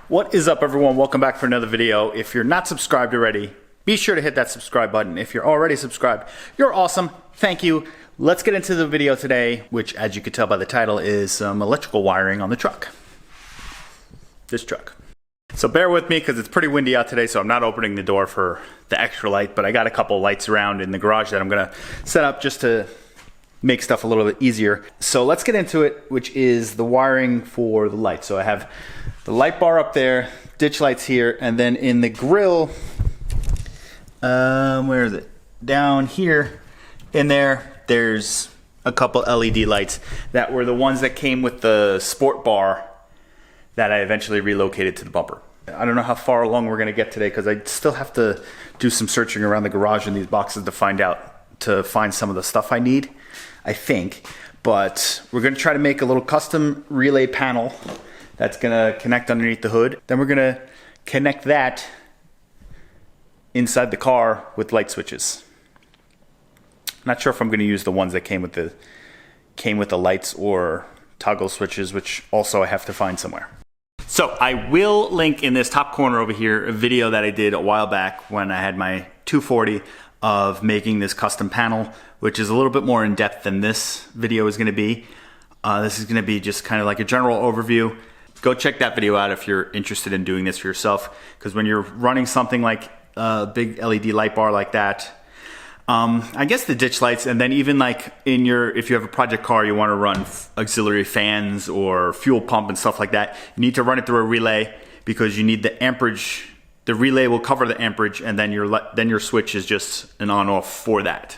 What is up, everyone? Welcome back for another video. If you're not subscribed already, be sure to hit that subscribe button. If you're already subscribed, you're awesome. Thank you. Let's get into the video today, which, as you can tell by the title, is some electrical wiring on the truck. This truck. So bear with me because it's pretty windy out today, so I'm not opening the door for the extra light, but I got a couple lights around in the garage that I'm gonna set up just to make stuff a little bit easier. So let's get into it, which is the wiring for the lights. So I have the light bar up there, ditch lights here, and then in the grill, where is it? Down here, in there, there's a couple LED lights that were the ones that came with the sport bar that I eventually relocated to the bumper. I don't know how far along we're gonna get today because I still have to do some searching around the garage in these boxes to find some of the stuff I need, I think. But we're gonna try to make a little custom relay panel that's gonna connect underneath the hood. Then we're gonna connect that inside the car with light switches. Not sure if I'm gonna use the ones that came with the lights or toggle switches, which also I have to find somewhere. So I will link in this top corner over here a video that I did a while back when I had my 240 of making this custom panel, which is a little bit more in depth than this video is gonna be. This is gonna be just kind of like a general overview. Go check that video out if you're interested in doing this for yourself, because when you're running something like a big LED light bar like that, I guess the ditch lights, and then even like if you have a project car, you want to run auxiliary fans or fuel pump and stuff like that, you need to run it through a relay because you need the amperage. The relay will cover the amperage, and then your switch is just an on-off for that.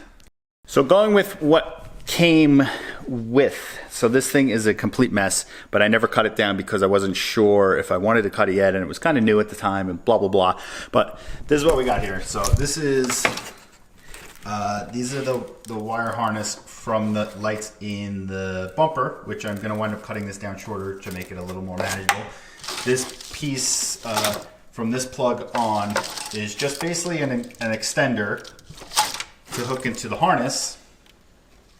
So going with what came with, so this thing is a complete mess, but I never cut it down because I wasn't sure if I wanted to cut it yet, and it was kind of new at the time and blah blah blah. But this is what we got here. So this is these are the wire harness from the lights in the bumper, which I'm going to wind up cutting this down shorter to make it a little more manageable. This piece from this plug on is just basically an extender to hook into the harness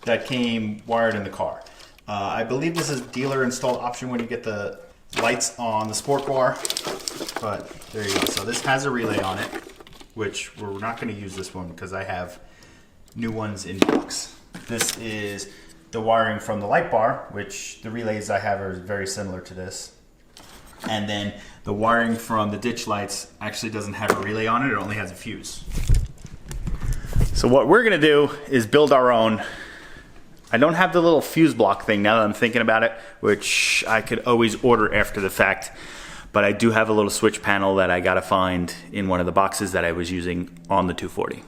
that came wired in the car. I believe this is dealer installed option when you get the lights on the sport bar, but there you go. So this has a relay on it, which we're not going to use this one because I have new ones in box. This is the wiring from the light bar, which the relays I have are very similar to this. And then the wiring from the ditch lights actually doesn't have a relay on it, it only has a fuse. So what we're gonna do is build our own. I don't have the little fuse block thing now that I'm thinking about it, which I could always order after the fact, but I do have a little switch panel that I gotta find in one of the boxes that I was using on the 240.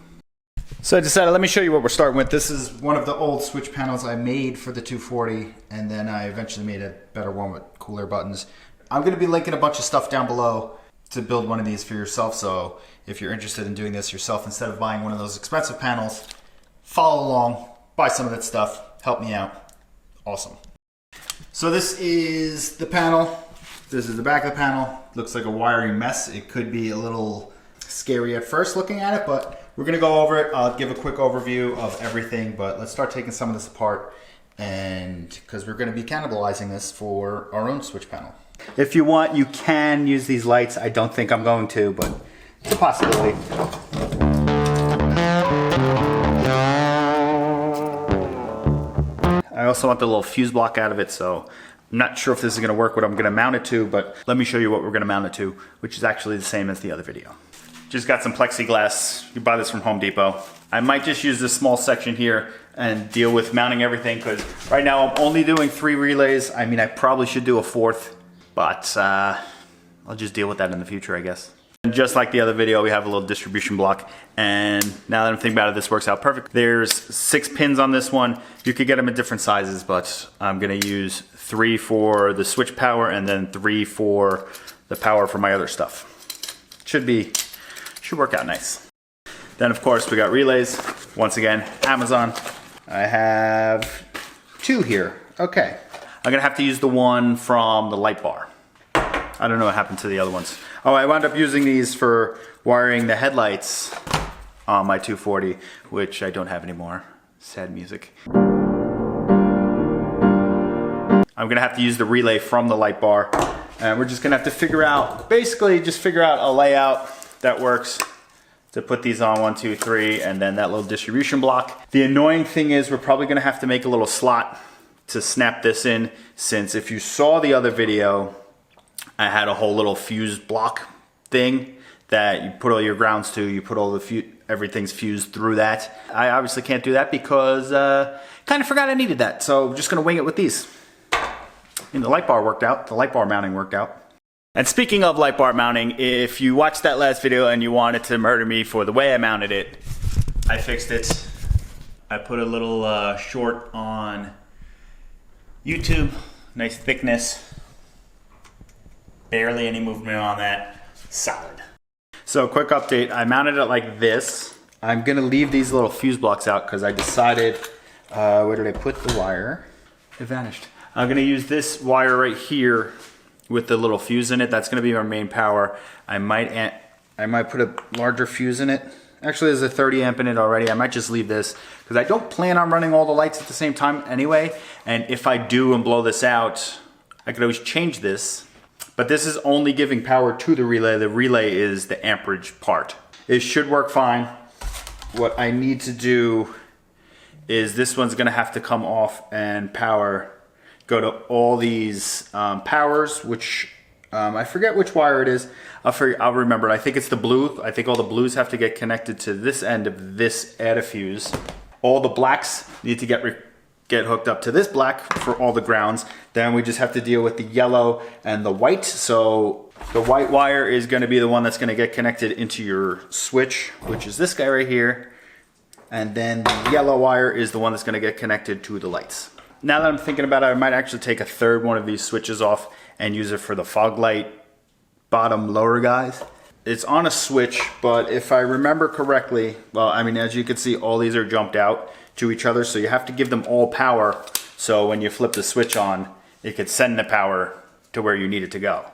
So I decided, let me show you what we're starting with. This is one of the old switch panels I made for the 240, and then I eventually made a better one with cooler buttons. I'm gonna be linking a bunch of stuff down below to build one of these for yourself, so if you're interested in doing this yourself, instead of buying one of those expensive panels, follow along, buy some of that stuff, help me out. Awesome. So this is the panel. This is the back of the panel. Looks like a wiring mess. It could be a little scary at first looking at it, but we're gonna go over it. I'll give a quick overview of everything, but let's start taking some of this apart, and because we're gonna be cannibalizing this for our own switch panel. If you want, you can use these lights. I don't think I'm going to, but it's a possibility. I also want the little fuse block out of it, so I'm not sure if this is gonna work what I'm gonna mount it to, but let me show you what we're gonna mount it to, which is actually the same as the other video. Just got some plexiglass. You buy this from Home Depot. I might just use this small section here and deal with mounting everything, because right now I'm only doing 3 relays. I mean, I probably should do a 4th, but I'll just deal with that in the future, I guess. And just like the other video, we have a little distribution block, and now that I'm thinking about it, this works out perfect. There's 6 pins on this one. You could get them in different sizes, but I'm gonna use 3 for the switch power and then 3 for the power for my other stuff. Should work out nice. Then of course we got relays. Once again, Amazon. I have 2 here. Okay. I'm gonna have to use the one from the light bar. I don't know what happened to the other ones. Oh, I wound up using these for wiring the headlights on my 240, which I don't have anymore. Sad music. I'm gonna have to use the relay from the light bar And we're just gonna have to figure out, basically just figure out a layout that works to put these on 1, 2, 3, and then that little distribution block. The annoying thing is we're probably gonna have to make a little slot to snap this in, since if you saw the other video, I had a whole little fuse block thing that you put all your grounds to, you put all the everything's fused through that. I obviously can't do that because kind of forgot I needed that, so I'm just gonna wing it with these. And the light bar worked out, the light bar mounting worked out. And speaking of light bar mounting, if you watched that last video and you wanted to murder me for the way I mounted it, I fixed it. I put a little short on YouTube, nice thickness. Barely any movement on that, solid. So quick update, I mounted it like this. I'm gonna leave these little fuse blocks out because I decided, where did I put the wire? It vanished. I'm gonna use this wire right here with the little fuse in it. That's gonna be our main power. I might put a larger fuse in it. Actually, there's a 30 amp in it already. I might just leave this because I don't plan on running all the lights at the same time anyway. And if I do and blow this out, I could always change this. But this is only giving power to the relay. The relay is the amperage part. It should work fine. What I need to do is this one's gonna have to come off and go to all these powers, which I forget which wire it is. I'll remember it. I think it's the blue. I think all the blues have to get connected to this end of this add fuse. All the blacks need to get hooked up to this black for all the grounds. Then we just have to deal with the yellow and the white. So the white wire is going to be the one that's going to get connected into your switch, which is this guy right here. And then the yellow wire is the one that's going to get connected to the lights. Now that I'm thinking about it, I might actually take a third one of these switches off and use it for the fog light bottom lower guys. It's on a switch, but if I remember correctly, well, I mean, as you can see, all these are jumped out to each other, so you have to give them all power, so when you flip the switch on, it could send the power to where you need it to go.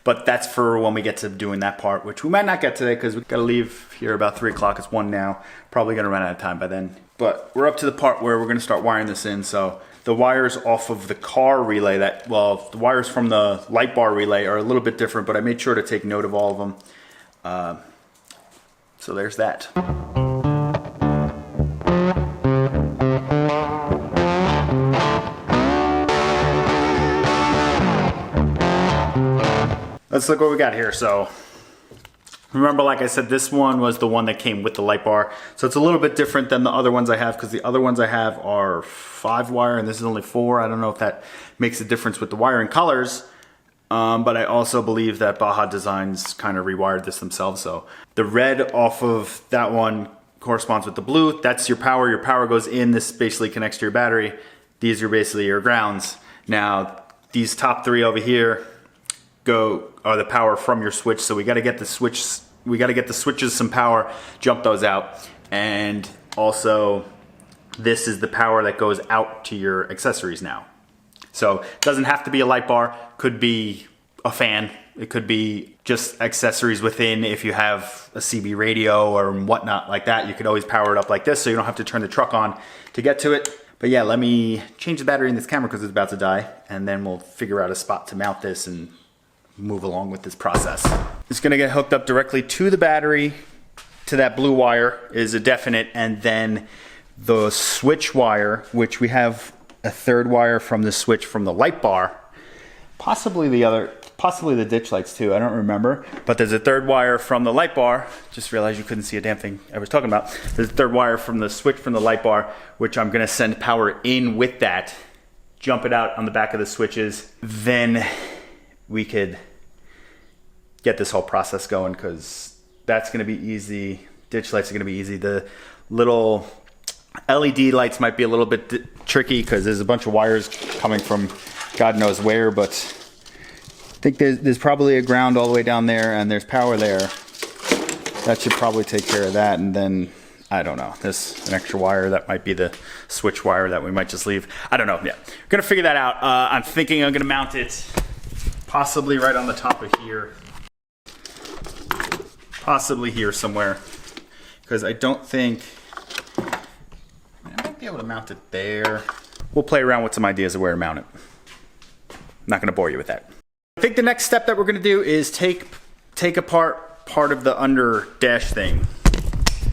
But that's for when we get to doing that part, which we might not get today because we've got to leave here about 3 o'clock. It's 1 now. Probably going to run out of time by then. But we're up to the part where we're going to start wiring this in. So the wires off of the car relay, the wires from the light bar relay are a little bit different, but I made sure to take note of all of them. So there's that. Let's look what we got here. So remember, like I said, this one was the one that came with the light bar. So it's a little bit different than the other ones I have because the other ones I have are 5 wire and this is only 4. I don't know if that makes a difference with the wiring colors. But I also believe that Baja Designs kind of rewired this themselves. So the red off of that one corresponds with the blue. That's your power. Your power goes in. This basically connects to your battery. These are basically your grounds. Now, these top 3 over here are the power from your switch. So we got to get the switches some power, jump those out. And also this is the power that goes out to your accessories now. So it doesn't have to be a light bar, could be a fan. It could be just accessories within. If you have a CB radio or whatnot like that, you could always power it up like this so you don't have to turn the truck on to get to it. But yeah, let me change the battery in this camera because it's about to die, and then we'll figure out a spot to mount this and move along with this process. It's gonna get hooked up directly to the battery. To that blue wire is a definite, and then the switch wire, which we have a 3rd wire from the switch from the light bar, possibly the ditch lights too, I don't remember. But there's a 3rd wire from the light bar. Just realized you couldn't see a damn thing I was talking about. There's a 3rd wire from the switch from the light bar, which I'm gonna send power in with that, jump it out on the back of the switches, then we could get this whole process going, because that's going to be easy. Ditch lights are going to be easy. The little LED lights might be a little bit tricky because there's a bunch of wires coming from God knows where, but I think there's probably a ground all the way down there and there's power there. That should probably take care of that. And then, I don't know, there's an extra wire that might be the switch wire that we might just leave. I don't know. Yeah, we're going to figure that out. I'm thinking I'm going to mount it possibly right on the top of here. Possibly here somewhere, because I don't think, I might be able to mount it there. We'll play around with some ideas of where to mount it. not going to bore you with that. I think the next step that we're going to do is take apart part of the under dash thing,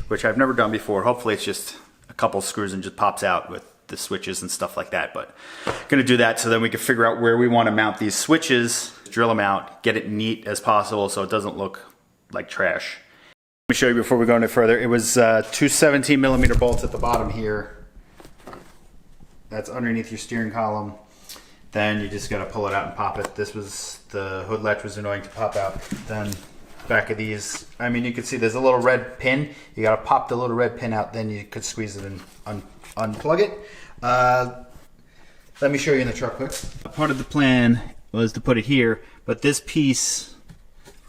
which I've never done before. Hopefully it's just a couple screws and just pops out with the switches and stuff like that. But I'm going to do that so then we can figure out where we want to mount these switches, drill them out, get it neat as possible so it doesn't look like trash. Let me show you before we go any further. It was 2 17mm bolts at the bottom here. That's underneath your steering column. Then you just got to pull it out and pop it. This was, the hood latch was annoying to pop out. Then back of these, I mean, you can see there's a little red pin. You got to pop the little red pin out, then you could squeeze it and unplug it. Let me show you in the truck quick. Part of the plan was to put it here, but this piece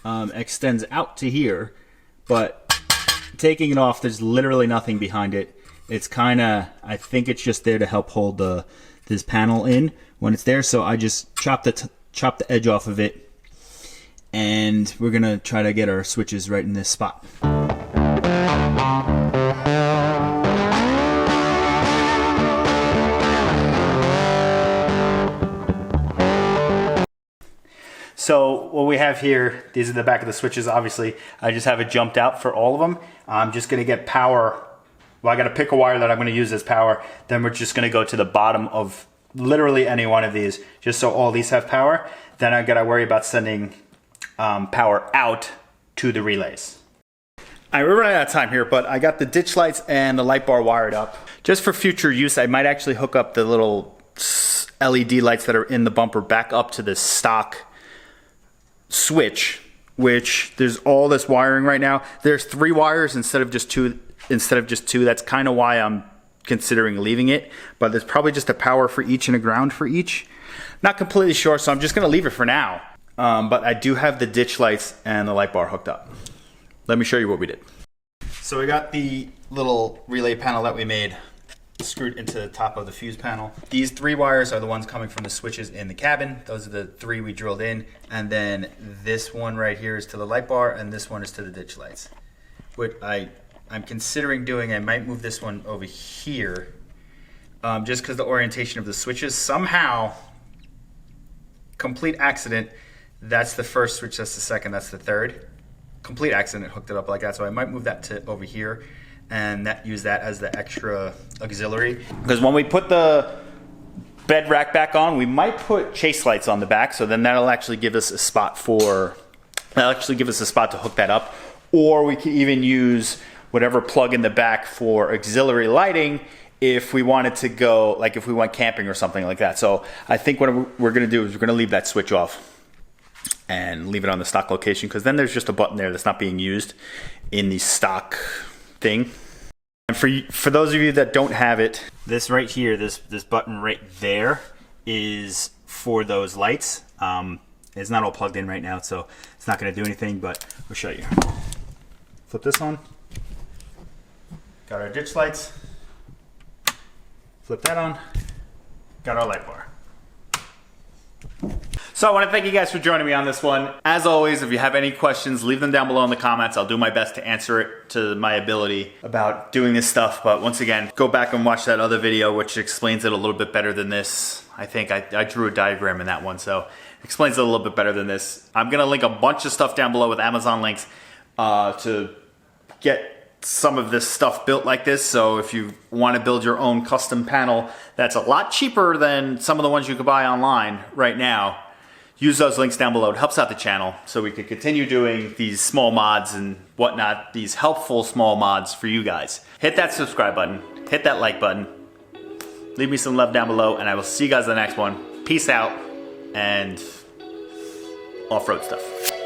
extends out to here, but taking it off, there's literally nothing behind it. It's kind of, I think it's just there to help hold this panel in when it's there. So I just chopped the edge off of it, and we're gonna try to get our switches right in this spot. So what we have here, these are the back of the switches. Obviously, I just have it jumped out for all of them. I'm just gonna get power. Well, I gotta pick a wire that I'm gonna use as power. Then we're just gonna go to the bottom of literally any one of these, just so all these have power. Then I gotta worry about sending power out to the relays. We're running out of time here, but I got the ditch lights and the light bar wired up. Just for future use, I might actually hook up the little LED lights that are in the bumper back up to the stock switch, which there's all this wiring right now. There's 3 wires instead of just two. That's kind of why I'm considering leaving it, but there's probably just a power for each and a ground for each. Not completely sure, so I'm just gonna leave it for now. But I do have the ditch lights and the light bar hooked up. Let me show you what we did. So we got the little relay panel that we made screwed into the top of the fuse panel. These 3 wires are the ones coming from the switches in the cabin. Those are the 3 we drilled in. And then this one right here is to the light bar, and this one is to the ditch lights. What I'm considering doing, I might move this one over here, just because the orientation of the switches. Somehow, complete accident, that's the first switch, that's the second, that's the third. Complete accident, hooked it up like that. So I might move that to over here and use that as the extra auxiliary. Because when we put the bed rack back on, we might put chase lights on the back, so then that'll actually give us a spot to hook that up. Or we could even use whatever plug in the back for auxiliary lighting if we wanted to go, like if we went camping or something like that. So I think what we're gonna do is we're gonna leave that switch off and leave it on the stock location, because then there's just a button there that's not being used in the stock thing. And for those of you that don't have it, this right here, this button right there is for those lights. It's not all plugged in right now, so it's not gonna do anything, but we'll show you. Flip this on. Got our ditch lights. Flip that on. Got our light bar. So I want to thank you guys for joining me on this one. As always, if you have any questions, leave them down below in the comments. I'll do my best to answer it to my ability about doing this stuff. But once again, go back and watch that other video, which explains it a little bit better than this. I think I drew a diagram in that one, so explains it a little bit better than this. I'm gonna link a bunch of stuff down below with Amazon links to get some of this stuff built like this. So if you want to build your own custom panel that's a lot cheaper than some of the ones you could buy online right now, use those links down below. It helps out the channel so we can continue doing these small mods and whatnot, these helpful small mods for you guys. Hit that subscribe button, hit that like button, leave me some love down below, and I will see you guys in the next one. Peace out and off-road stuff.